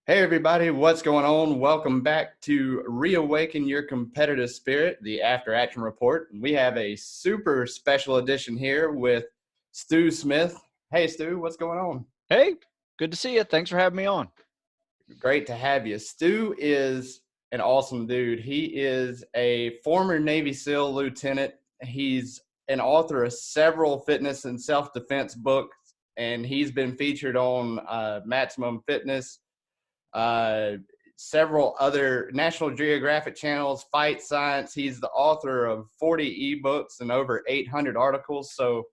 Hey everybody, what's going on? Welcome back to Reawaken Your Competitive Spirit, the After Action Report. We have a super special edition here with Stu Smith. Hey Stu, what's going on? Hey, good to see you. Thanks for having me on. Great to have you. Stu is an awesome dude. He is a former Navy SEAL lieutenant. He's an author of several fitness and self-defense books, and he's been featured on Maximum Fitness, uh, several other National Geographic channels, Fight Science. He's the author of 40 ebooks and over 800 articles. So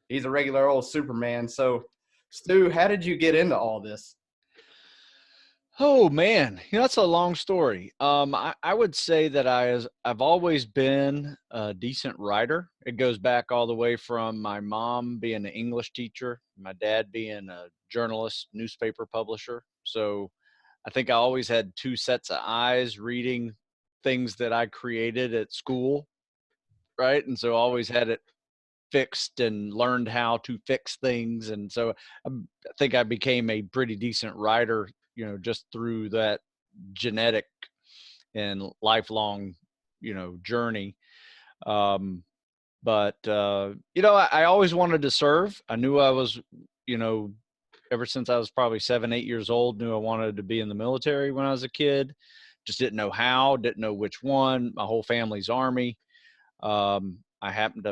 he's a regular old Superman. So, Stu, how did you get into all this? Oh man, that's a long story. I would say that I've always been a decent writer. It goes back all the way from my mom being an English teacher, my dad being a journalist, newspaper publisher. So I think I always had two sets of eyes reading things that I created at school, right? And so I always had it fixed and learned how to fix things. And so I think I became a pretty decent writer, just through that genetic and lifelong, journey. Um, but I always wanted to serve. I knew I was, you know, ever since I was probably 7, 8 years old, knew I wanted to be in the military when I was a kid. Just didn't know how, didn't know which one. My whole family's Army. I happened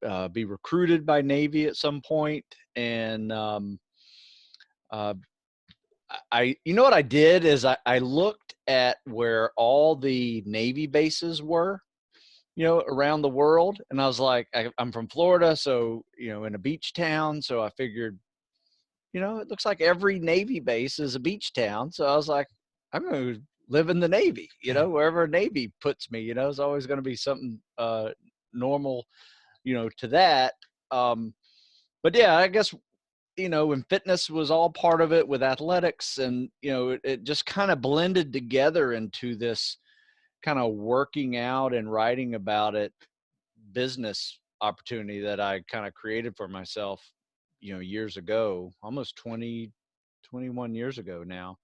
to be recruited by Navy at some point, and uh, you know what I did is I looked at where all the Navy bases were, around the world, and I was like, I'm from Florida, so in a beach town, so I figured, it looks like every Navy base is a beach town, so I was like, I'm going to live in the Navy, wherever Navy puts me, it's always going to be something normal, to that. Um, but yeah, I guess, when fitness was all part of it with athletics, and, it just kind of blended together into this kind of working out and writing about it business opportunity that I kind of created for myself, years ago, almost 20, 21 years ago now.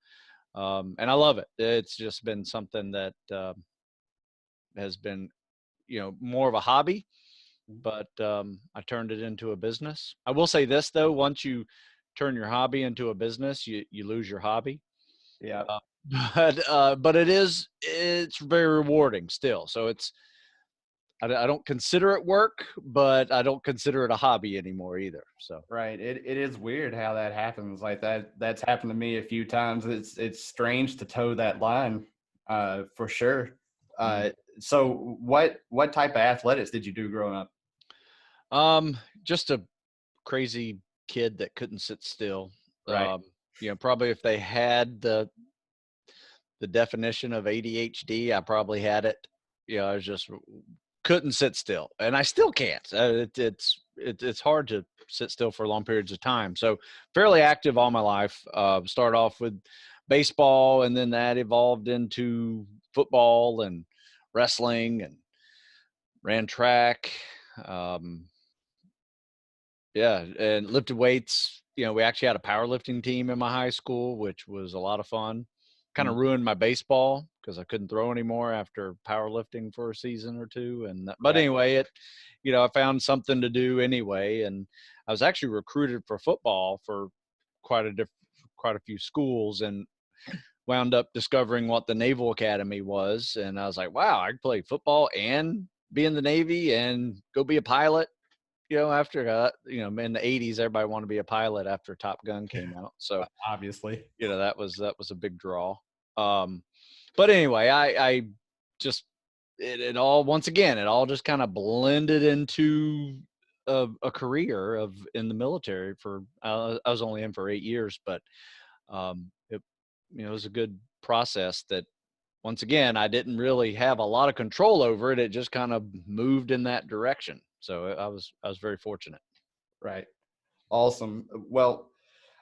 And I love it. It's just been something that has been, more of a hobby, but I turned it into a business. I will say this though, once you turn your hobby into a business, you lose your hobby. Yeah. Uh, but it's very rewarding still. So I don't consider it work, but I don't consider it a hobby anymore either. So Right. It is weird how that happens. Like that's happened to me a few times. It's strange to toe that line, for sure. mm. Uh, so what type of athletics did you do growing up? Just a crazy kid that couldn't sit still. Right. Probably if they had the definition of ADHD, I probably had it. I was just couldn't sit still, and I still can't. It's hard to sit still for long periods of time. So fairly active all my life. Start off with baseball, and then that evolved into football and wrestling, and ran track. Um, yeah, and lifted weights. We actually had a powerlifting team in my high school, which was a lot of fun. Kind of Mm. ruined my baseball because I couldn't throw anymore after powerlifting for a season or two. But Right. anyway, I found something to do anyway, and I was actually recruited for football for quite quite a few schools, and wound up discovering what the Naval Academy was, and I was like, wow, I could play football and be in the Navy and go be a pilot. After in the '80s, everybody wanted to be a pilot after Top Gun came out. So Obviously. that was a big draw. Um, but anyway, I just it all once again it all just kind of blended into a career of in the military for I was only in for 8 years, but it was a good process that once again I didn't really have a lot of control over it. It just kind of moved in that direction. So I was very fortunate. Right. Awesome. Well,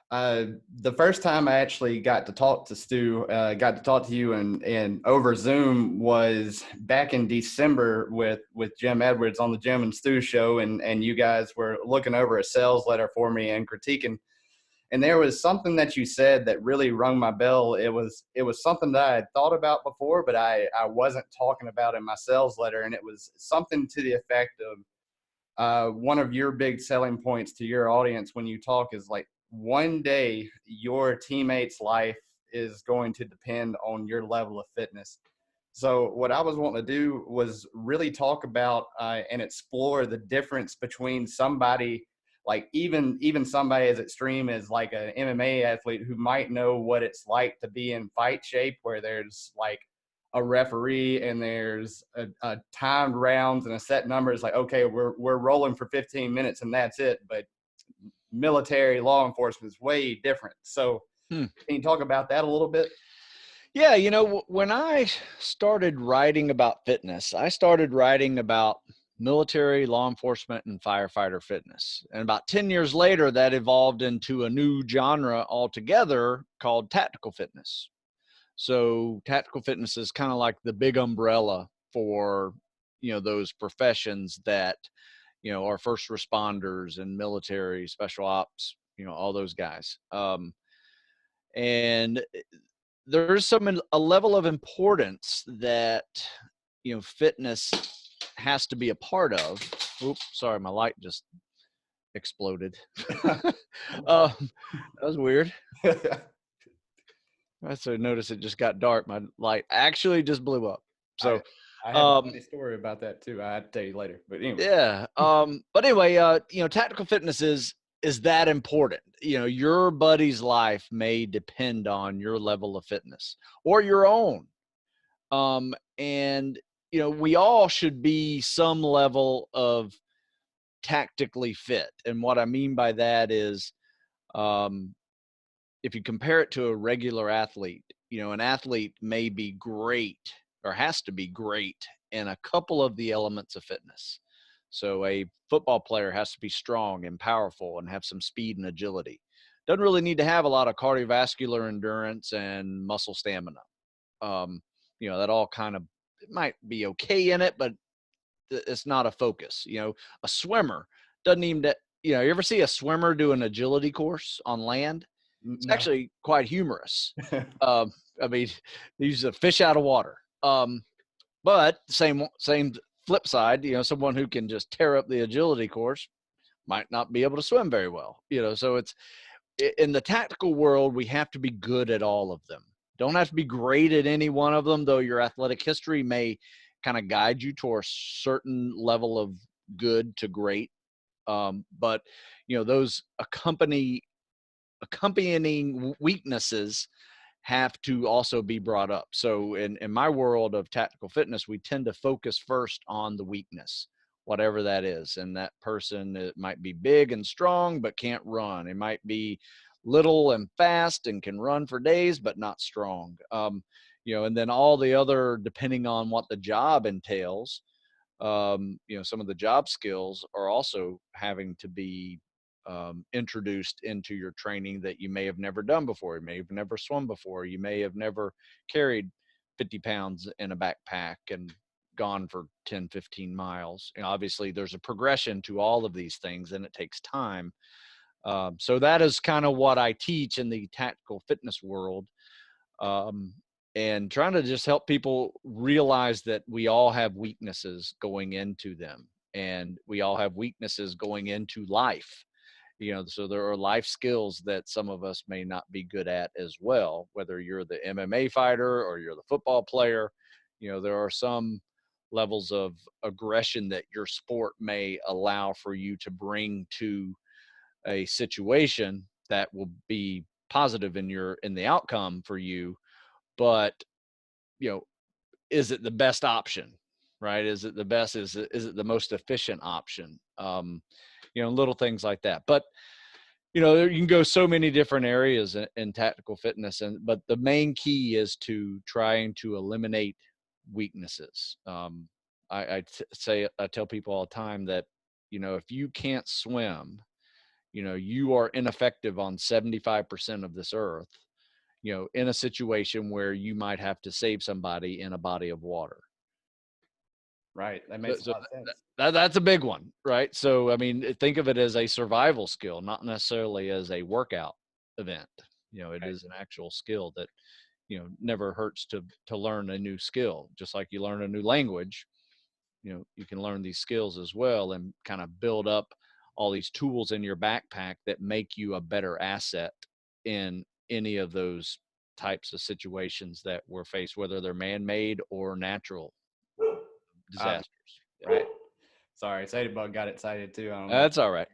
the first time I actually got to talk to Stu, got to talk to you and over Zoom was back in December with Jim Edwards on the Jim and Stu show, and you guys were looking over a sales letter for me and critiquing. And there was something that you said that really rung my bell. It was something that I had thought about before, but I wasn't talking about in my sales letter. And it was something to the effect of, one of your big selling points to your audience when you talk is like, one day your teammate's life is going to depend on your level of fitness. So what I was wanting to do was really talk about, and explore the difference between somebody, like even somebody as extreme as like an MMA athlete who might know what it's like to be in fight shape, where there's like a referee and there's a timed rounds and a set number. It's like, okay, we're rolling for 15 minutes and that's it. But military law enforcement is way different. So Hmm. can you talk about that a little bit? Yeah, when I started writing about fitness, I started writing about military, law enforcement, and firefighter fitness. And about 10 years later, that evolved into a new genre altogether called tactical fitness. So tactical fitness is kind of like the big umbrella for, those professions that, are first responders and military, special ops, all those guys. And there's a level of importance that, fitness has to be a part of. Oops, sorry, my light just exploded. That was weird. I so noticed it just got dark. My light actually just blew up. So, I have a funny story about that too. I have to tell you later. But anyway. yeah. But anyway, tactical fitness is that important. Your buddy's life may depend on your level of fitness or your own. And we all should be some level of tactically fit. And what I mean by that is, um, if you compare it to a regular athlete, an athlete may be great or has to be great in a couple of the elements of fitness. So a football player has to be strong and powerful and have some speed and agility. Doesn't really need to have a lot of cardiovascular endurance and muscle stamina. That all kind of, it might be okay in it, but it's not a focus. A swimmer doesn't even, you ever see a swimmer do an agility course on land? It's No. actually quite humorous. I mean, they use a fish out of water. But same flip side, someone who can just tear up the agility course might not be able to swim very well. So it's, in the tactical world, we have to be good at all of them. Don't have to be great at any one of them, though your athletic history may kind of guide you to a certain level of good to great. But those accompanying weaknesses have to also be brought up. So in my world of tactical fitness, we tend to focus first on the weakness, whatever that is. And that person, it might be big and strong, but can't run. It might be little and fast and can run for days, but not strong. And then all the other, depending on what the job entails, some of the job skills are also having to be introduced into your training that you may have never done before. You may have never swum before. You may have never carried 50 pounds in a backpack and gone for 10, 15 miles. Obviously, there's a progression to all of these things, and it takes time. So that is kind of what I teach in the tactical fitness world. And trying to just help people realize that we all have weaknesses going into them, and we all have weaknesses going into life. So there are life skills that some of us may not be good at as well, whether you're the MMA fighter or you're the football player. There are some levels of aggression that your sport may allow for you to bring to a situation that will be positive in the outcome for you. But you know is it the best option, right? Is it the best, is it the most efficient option? Little things like that. But you can go so many different areas in tactical fitness, but the main key is to trying to eliminate weaknesses. I tell people all the time that if you can't swim, you are ineffective on 75% of this earth, in a situation where you might have to save somebody in a body of water. Right. That So, makes a lot of sense. that's a big one, right? So, I mean, think of it as a survival skill, not necessarily as a workout. event. It is an actual skill that, never hurts to learn a new skill. Just like you learn a new language, you can learn these skills as well and kind of build up all these tools in your backpack that make you a better asset in any of those types of situations that we're faced, whether they're man-made or natural disasters. Right. Sorry, Sadybug got excited too. I don't know. That's all right.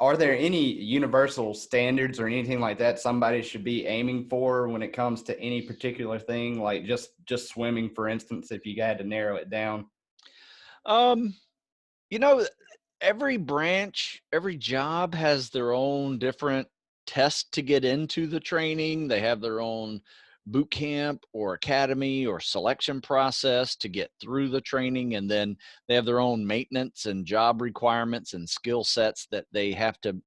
Are there any universal standards or anything like that somebody should be aiming for when it comes to any particular thing, like just swimming, for instance, if you had to narrow it down? You know, every branch, every job has their own different test to get into the training. They have their own boot camp or academy or selection process to get through the training. And then they have their own maintenance and job requirements and skill sets that they have to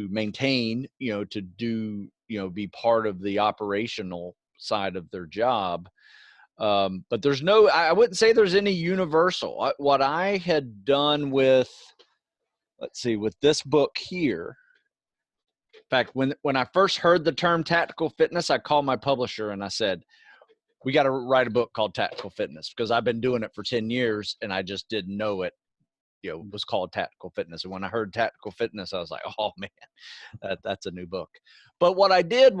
maintain, to do, be part of the operational side of their job. But I wouldn't say there's any universal. What I had done with, with this book here, in fact, when I first heard the term tactical fitness, I called my publisher and I said, we got to write a book called Tactical Fitness, because I've been doing it for 10 years and I just didn't know it, was called Tactical Fitness. And when I heard Tactical Fitness, I was like, oh man, that's a new book. But what I did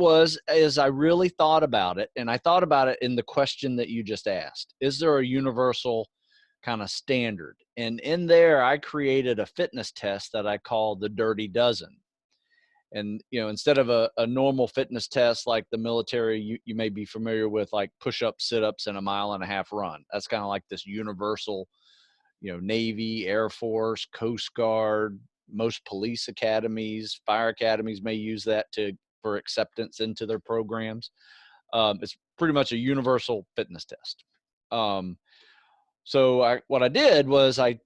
is I really thought about it, and I thought about it in the question that you just asked. Is there a universal kind of standard? And in there, I created a fitness test that I call the Dirty Dozen. And, instead of a normal fitness test like the military, you may be familiar with, like push-ups, sit-ups, and a 1.5 mile run. That's kind of like this universal, Navy, Air Force, Coast Guard, most police academies, fire academies may use that for acceptance into their programs. It's pretty much a universal fitness test. So what I did was I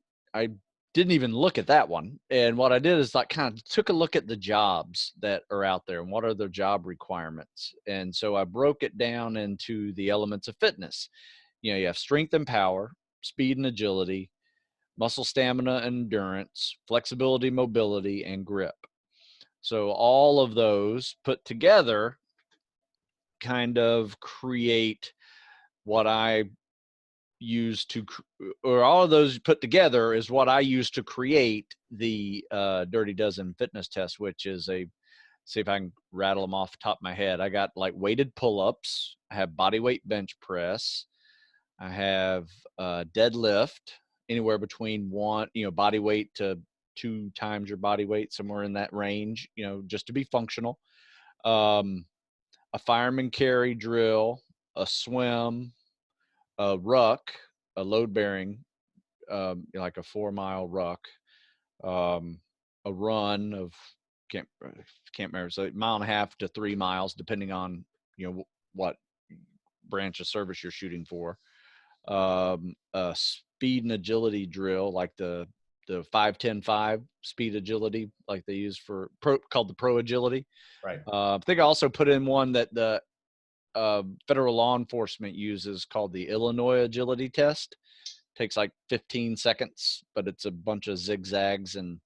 didn't even look at that one. And what I did is kind of took a look at the jobs that are out there and what are their job requirements. And so I broke it down into the elements of fitness. You have strength and power, speed and agility, muscle stamina and endurance, flexibility, mobility, and grip. So all of those put together kind of create what I use to, or all of those put together is what I use to create the Dirty Dozen fitness test, which is see if I can rattle them off the top of my head. I got like weighted pull-ups. I have body weight bench press. I have deadlift, anywhere between body weight to 2 times your body weight, somewhere in that range, just to be functional. A fireman carry drill, a swim, a ruck, a load bearing, like a 4-mile ruck, a run of can't remember, so 1.5 miles to 3 miles, depending on what branch of service you're shooting for. A speed and agility drill, like the 5-10-5 speed agility, like they use called the pro agility. Right. I think I also put in one that the federal law enforcement uses called the Illinois agility test. Takes like 15 seconds, but it's a bunch of zigzags and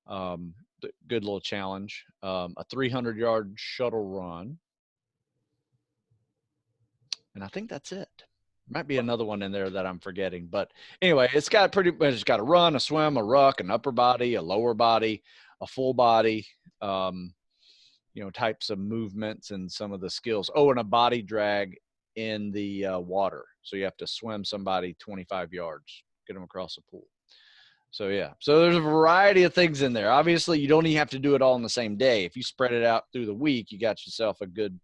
good little challenge. A 300-yard shuttle run. And I think that's it. Might be another one in there that I'm forgetting, but anyway, it's got a run, a swim, a ruck, an upper body, a lower body, a full body, types of movements and some of the skills. Oh, and a body drag in the water. So you have to swim somebody 25 yards, get them across the pool. So yeah, so there's a variety of things in there. Obviously, you don't even have to do it all in the same day. If you spread it out through the week, you got yourself a good,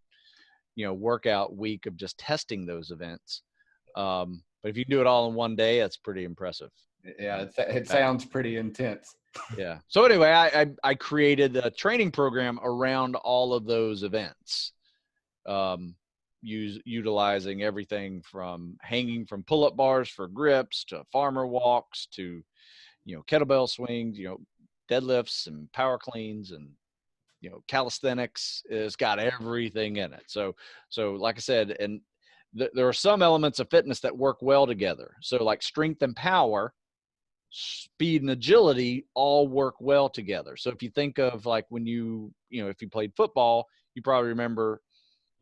workout week of just testing those events. But if you do it all in one day, that's pretty impressive. Yeah, it sounds pretty intense. Yeah. So anyway, I created a training program around all of those events, utilizing everything from hanging from pull-up bars for grips to farmer walks to, kettlebell swings, deadlifts and power cleans and, calisthenics. It's got everything in it. So like I said, and there are some elements of fitness that work well together. So like strength and power, speed and agility all work well together. So if you think of like when if you played football, you probably remember,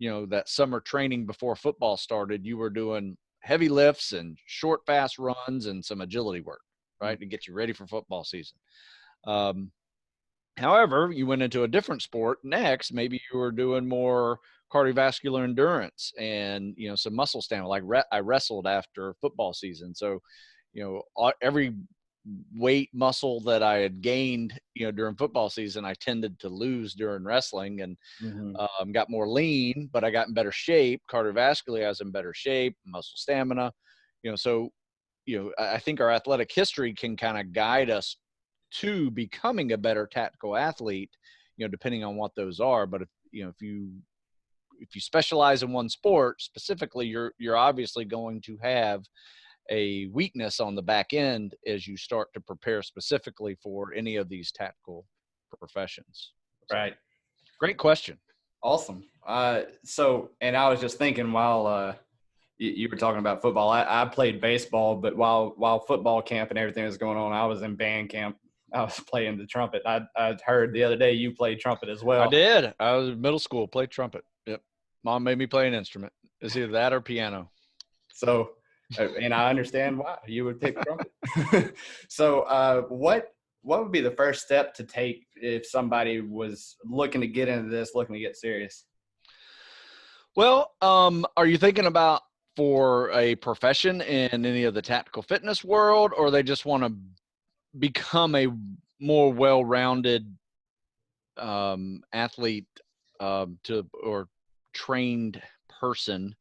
that summer training before football started, you were doing heavy lifts and short, fast runs and some agility work, right, to get you ready for football season. However, you went into a different sport next. Maybe you were doing more cardiovascular endurance and, some muscle stamina. Like I wrestled after football season. So, every weight muscle that I had gained, during football season, I tended to lose during wrestling and got more lean, but I got in better shape. Cardiovascularly, I was in better shape, muscle stamina, so, I think our athletic history can kind of guide us to becoming a better tactical athlete, depending on what those are. But if you specialize in one sport specifically, you're obviously going to have a weakness on the back end as you start to prepare specifically for any of these tactical professions. So, Right. great question. Awesome. And I was just thinking while you were talking about football, I played baseball, but while football camp and everything was going on, I was in band camp. I was playing the trumpet. I heard the other day you played trumpet as well. I did. I was in middle school, played trumpet. Yep. Mom made me play an instrument. It's either that or piano. So, and I understand why you would pick trumpet. So, what would be the first step to take if somebody was looking to get into this, looking to get serious? Well, are you thinking about for a profession in any of the tactical fitness world, or they just want to become a more well-rounded athlete or trained person?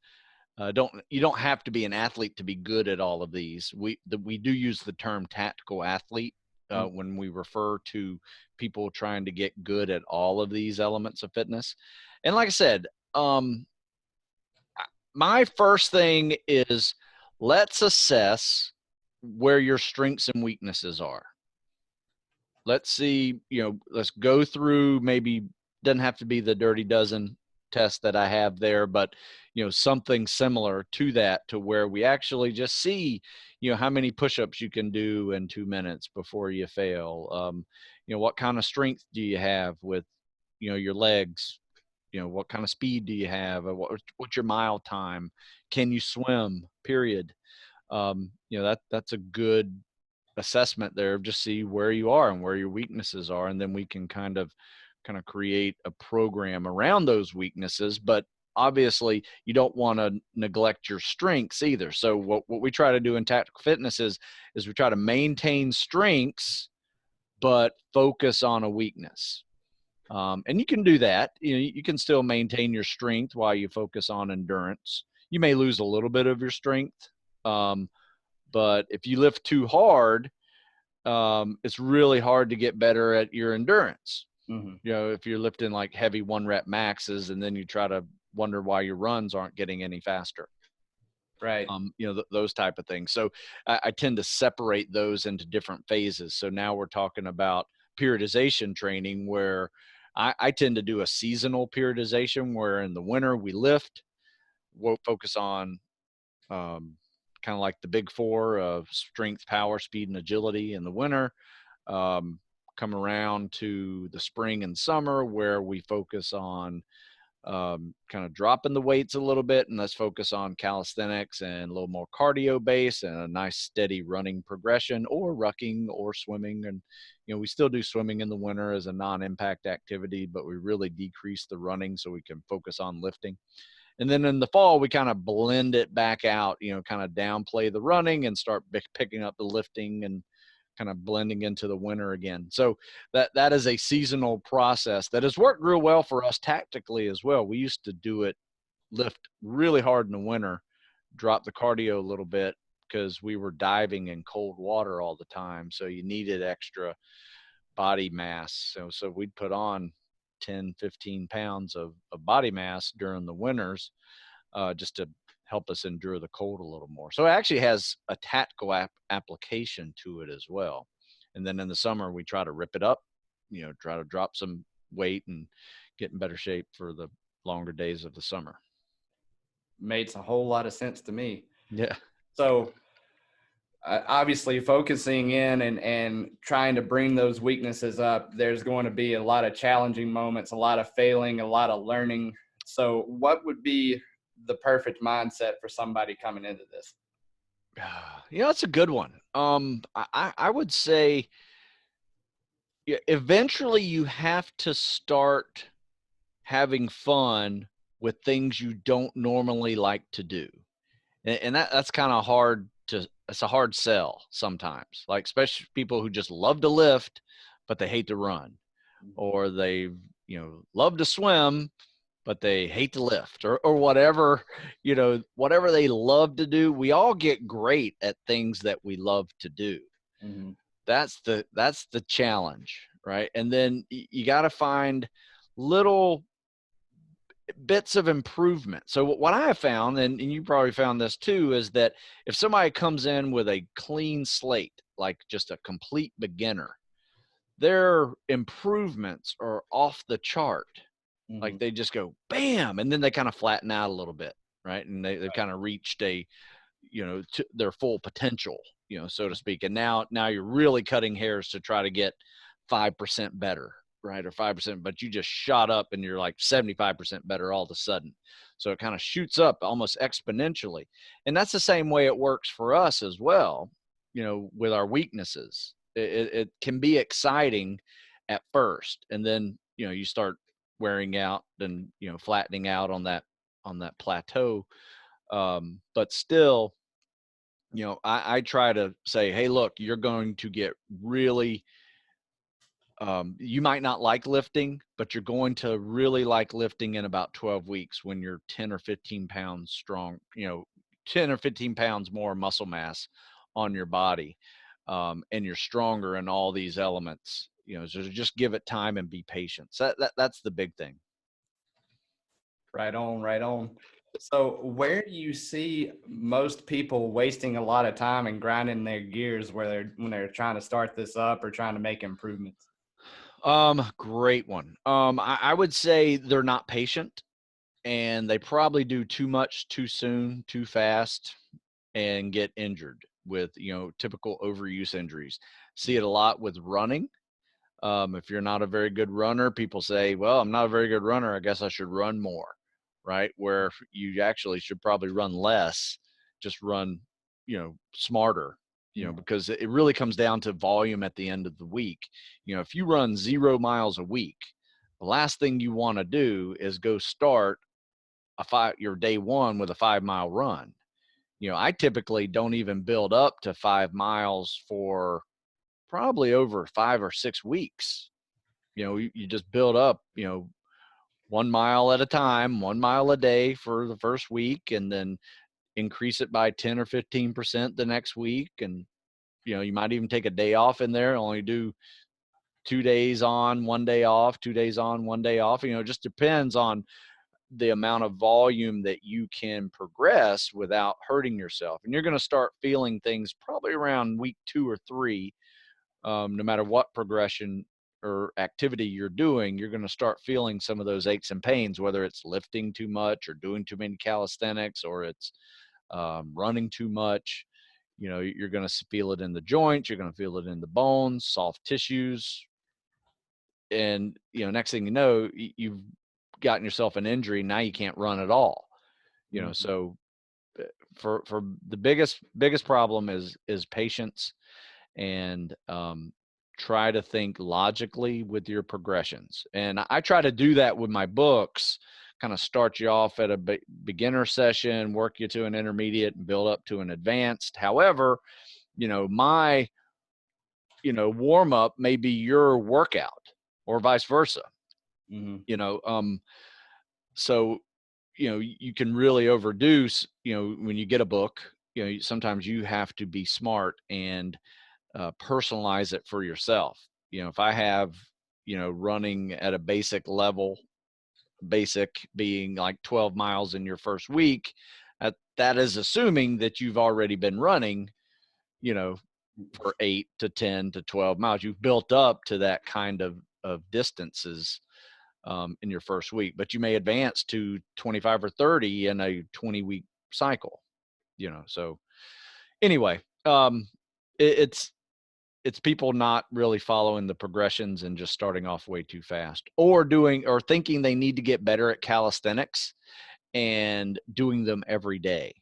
You don't have to be an athlete to be good at all of these. We do use the term tactical athlete when we refer to people trying to get good at all of these elements of fitness. And like I said, my first thing is let's assess where your strengths and weaknesses are. Let's see, let's go through, maybe doesn't have to be the Dirty Dozen test that I have there, but, something similar to that, to where we actually just see, how many push-ups you can do in 2 minutes before you fail. What kind of strength do you have with, your legs? What kind of speed do you have? What's your mile time? Can you swim? Period. That's a good assessment there. Just see where you are and where your weaknesses are, and then we can kind of create a program around those weaknesses. But obviously, you don't want to neglect your strengths either. So what we try to do in tactical fitness is we try to maintain strengths, but focus on a weakness. And you can do that. You can still maintain your strength while you focus on endurance. You may lose a little bit of your strength, but if you lift too hard, it's really hard to get better at your endurance. If you're lifting like heavy 1-rep maxes, and then you try to wonder why your runs aren't getting any faster. Right. Those type of things. So I tend to separate those into different phases. So now we're talking about periodization training, where I tend to do a seasonal periodization, where in the winter we lift, we'll focus on kind of like the big four of strength, power, speed, and agility in the winter. Come around to the spring and summer, where we focus on kind of dropping the weights a little bit, and let's focus on calisthenics and a little more cardio base and a nice steady running progression, or rucking or swimming. And we still do swimming in the winter as a non-impact activity, but we really decrease the running so we can focus on lifting. And then in the fall, we kind of blend it back out, kind of downplay the running and start picking up the lifting and kind of blending into the winter again. So that is a seasonal process that has worked real well for us tactically as well. We used to lift really hard in the winter, drop the cardio a little bit, because we were diving in cold water all the time. So you needed extra body mass. So we'd put on 10, 15 pounds of body mass during the winters, just to help us endure the cold a little more. So it actually has a tactical application to it as well. And then in the summer, we try to rip it up, try to drop some weight and get in better shape for the longer days of the summer. Makes a whole lot of sense to me. Yeah. So Obviously focusing in and trying to bring those weaknesses up, there's going to be a lot of challenging moments, a lot of failing, a lot of learning. So what would be the perfect mindset for somebody coming into this? Yeah, that's a good one. I would say eventually you have to start having fun with things you don't normally like to do. And that's kind of hard to, it's a hard sell sometimes, like especially people who just love to lift, but they hate to run, or they, love to swim, but they hate to lift, or whatever, whatever they love to do. We all get great at things that we love to do. Mm-hmm. That's the challenge, right? And then you got to find little bits of improvement. So what I have found, and you probably found this too, is that if somebody comes in with a clean slate, like just a complete beginner, their improvements are off the chart. Mm-hmm. Like they just go bam, and then they kind of flatten out a little bit, right? And they've kind of reached to their full potential, so to speak. And now you're really cutting hairs to try to get 5% better, right? Or 5%, but you just shot up and you're like 75% better all of a sudden. So it kind of shoots up almost exponentially. And that's the same way it works for us as well, with our weaknesses. It can be exciting at first, and then, you start wearing out and, flattening out on that plateau. But still, I try to say, hey, look, you're going to get really, you might not like lifting, but you're going to really like lifting in about 12 weeks when you're 10 or 15 pounds strong, 10 or 15 pounds more muscle mass on your body. And you're stronger in all these elements, so just give it time and be patient. So that's the big thing. Right on, right on. So where do you see most people wasting a lot of time and grinding their gears when they're trying to start this up or trying to make improvements? Great one. I would say they're not patient, and they probably do too much too soon, too fast, and get injured with, typical overuse injuries. See it a lot with running. If you're not a very good runner, people say, well, I'm not a very good runner, I guess I should run more, right? Where you actually should probably run less, just run, smarter, Yeah. because it really comes down to volume at the end of the week. If you run 0 miles a week, the last thing you want to do is go start your day one with a 5 mile run. I typically don't even build up to 5 miles for probably over 5 or 6 weeks. You just build up, 1 mile at a time, 1 mile a day for the first week, and then increase it by 10 or 15% the next week. And, you might even take a day off in there, only do 2 days on, 1 day off, 2 days on, 1 day off. It just depends on the amount of volume that you can progress without hurting yourself. And you're going to start feeling things probably around week 2 or 3. No matter what progression or activity you're doing, you're going to start feeling some of those aches and pains, whether it's lifting too much or doing too many calisthenics, or it's running too much. You're going to feel it in the joints, you're going to feel it in the bones, soft tissues. And, next thing you know, you've gotten yourself an injury. Now you can't run at all. Mhm. So for the biggest problem is patience, and try to think logically with your progressions. And I try to do that with my books, kind of start you off at a beginner session, work you to an intermediate, and build up to an advanced. However, my, warm up may be your workout, or vice versa, Mhm. you know. So, you can really overdo, when you get a book, sometimes you have to be smart and personalize it for yourself. If I have, running at a basic level, basic being like 12 miles in your first week, that is assuming that you've already been running, you know, for 8 to 10 to 12 miles. You've built up to that kind of distances in your first week, but you may advance to 25 or 30 in a 20-week cycle. So anyway, Um, it's people not really following the progressions and just starting off way too fast, or thinking they need to get better at calisthenics and doing them every day.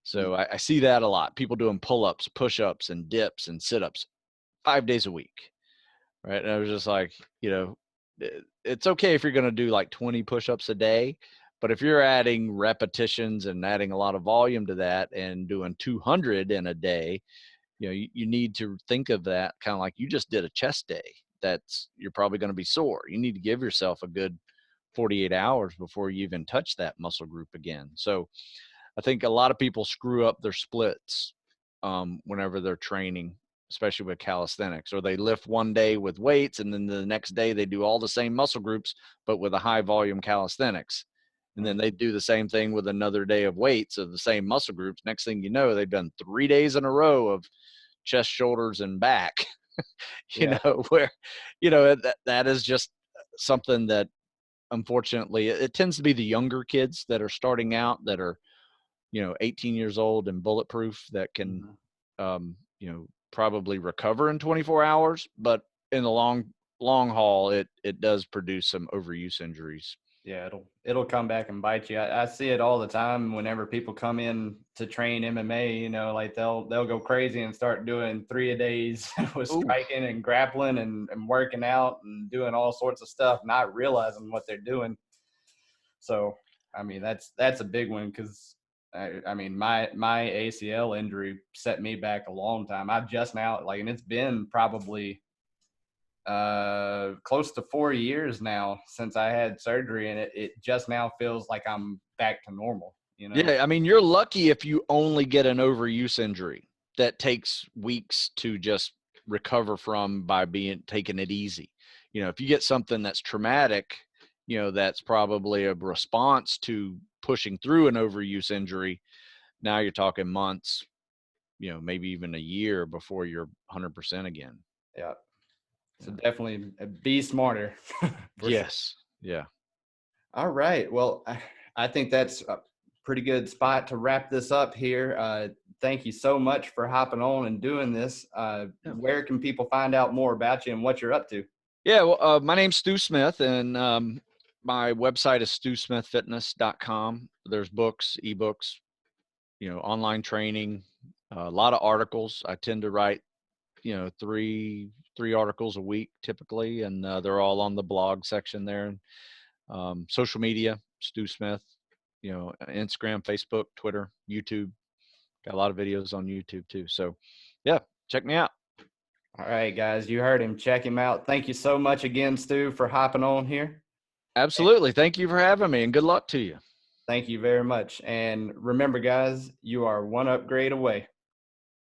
So I see that a lot. People doing pull-ups, push-ups, and dips and sit-ups 5 days a week, right? And I was just like, it's okay if you're going to do like 20 push-ups a day, but if you're adding repetitions and adding a lot of volume to that and doing 200 in a day, you need to think of that kind of like you just did a chest day. You're probably going to be sore. You need to give yourself a good 48 hours before you even touch that muscle group again. So I think a lot of people screw up their splits whenever they're training, especially with calisthenics, or they lift one day with weights and then the next day they do all the same muscle groups, but with a high volume calisthenics. And then they do the same thing with another day of weights of the same muscle groups. Next thing you know, they've done 3 days in a row of chest, shoulders, and back, Yeah. where, that is just something that unfortunately it tends to be the younger kids that are starting out that are, 18 years old and bulletproof that can, probably recover in 24 hours, but in the long haul, it does produce some overuse injuries. Yeah, it'll come back and bite you. I see it all the time whenever people come in to train MMA, like they'll go crazy and start doing 3 a days with Ooh. striking and grappling and working out and doing all sorts of stuff, not realizing what they're doing. So, I mean, that's a big one because I mean, my ACL injury set me back a long time. I've just now, like, and it's been probably close to 4 years now since I had surgery, and it just now feels like I'm back to normal. Yeah, I mean, you're lucky if you only get an overuse injury that takes weeks to just recover from by taking it easy. If you get something that's traumatic, that's probably a response to pushing through an overuse injury. Now you're talking months, maybe even a year before you're 100% again. Yeah. So definitely be smarter. For sure. Yes. Yeah. All right. Well, I think that's a pretty good spot to wrap this up here. Thank you so much for hopping on and doing this. Where can people find out more about you and what you're up to? Yeah. Well, my name's Stu Smith, and my website is stewsmithfitness.com. There's books, ebooks, online training, a lot of articles. I tend to write, three articles a week typically, and they're all on the blog section there. Social media, Stu Smith, Instagram, Facebook, Twitter, YouTube. Got a lot of videos on YouTube too. So yeah, check me out. All right, guys, you heard him. Check him out. Thank you so much again, Stu, for hopping on here. Absolutely. Thank you for having me, and good luck to you. Thank you very much. And remember, guys, you are one upgrade away.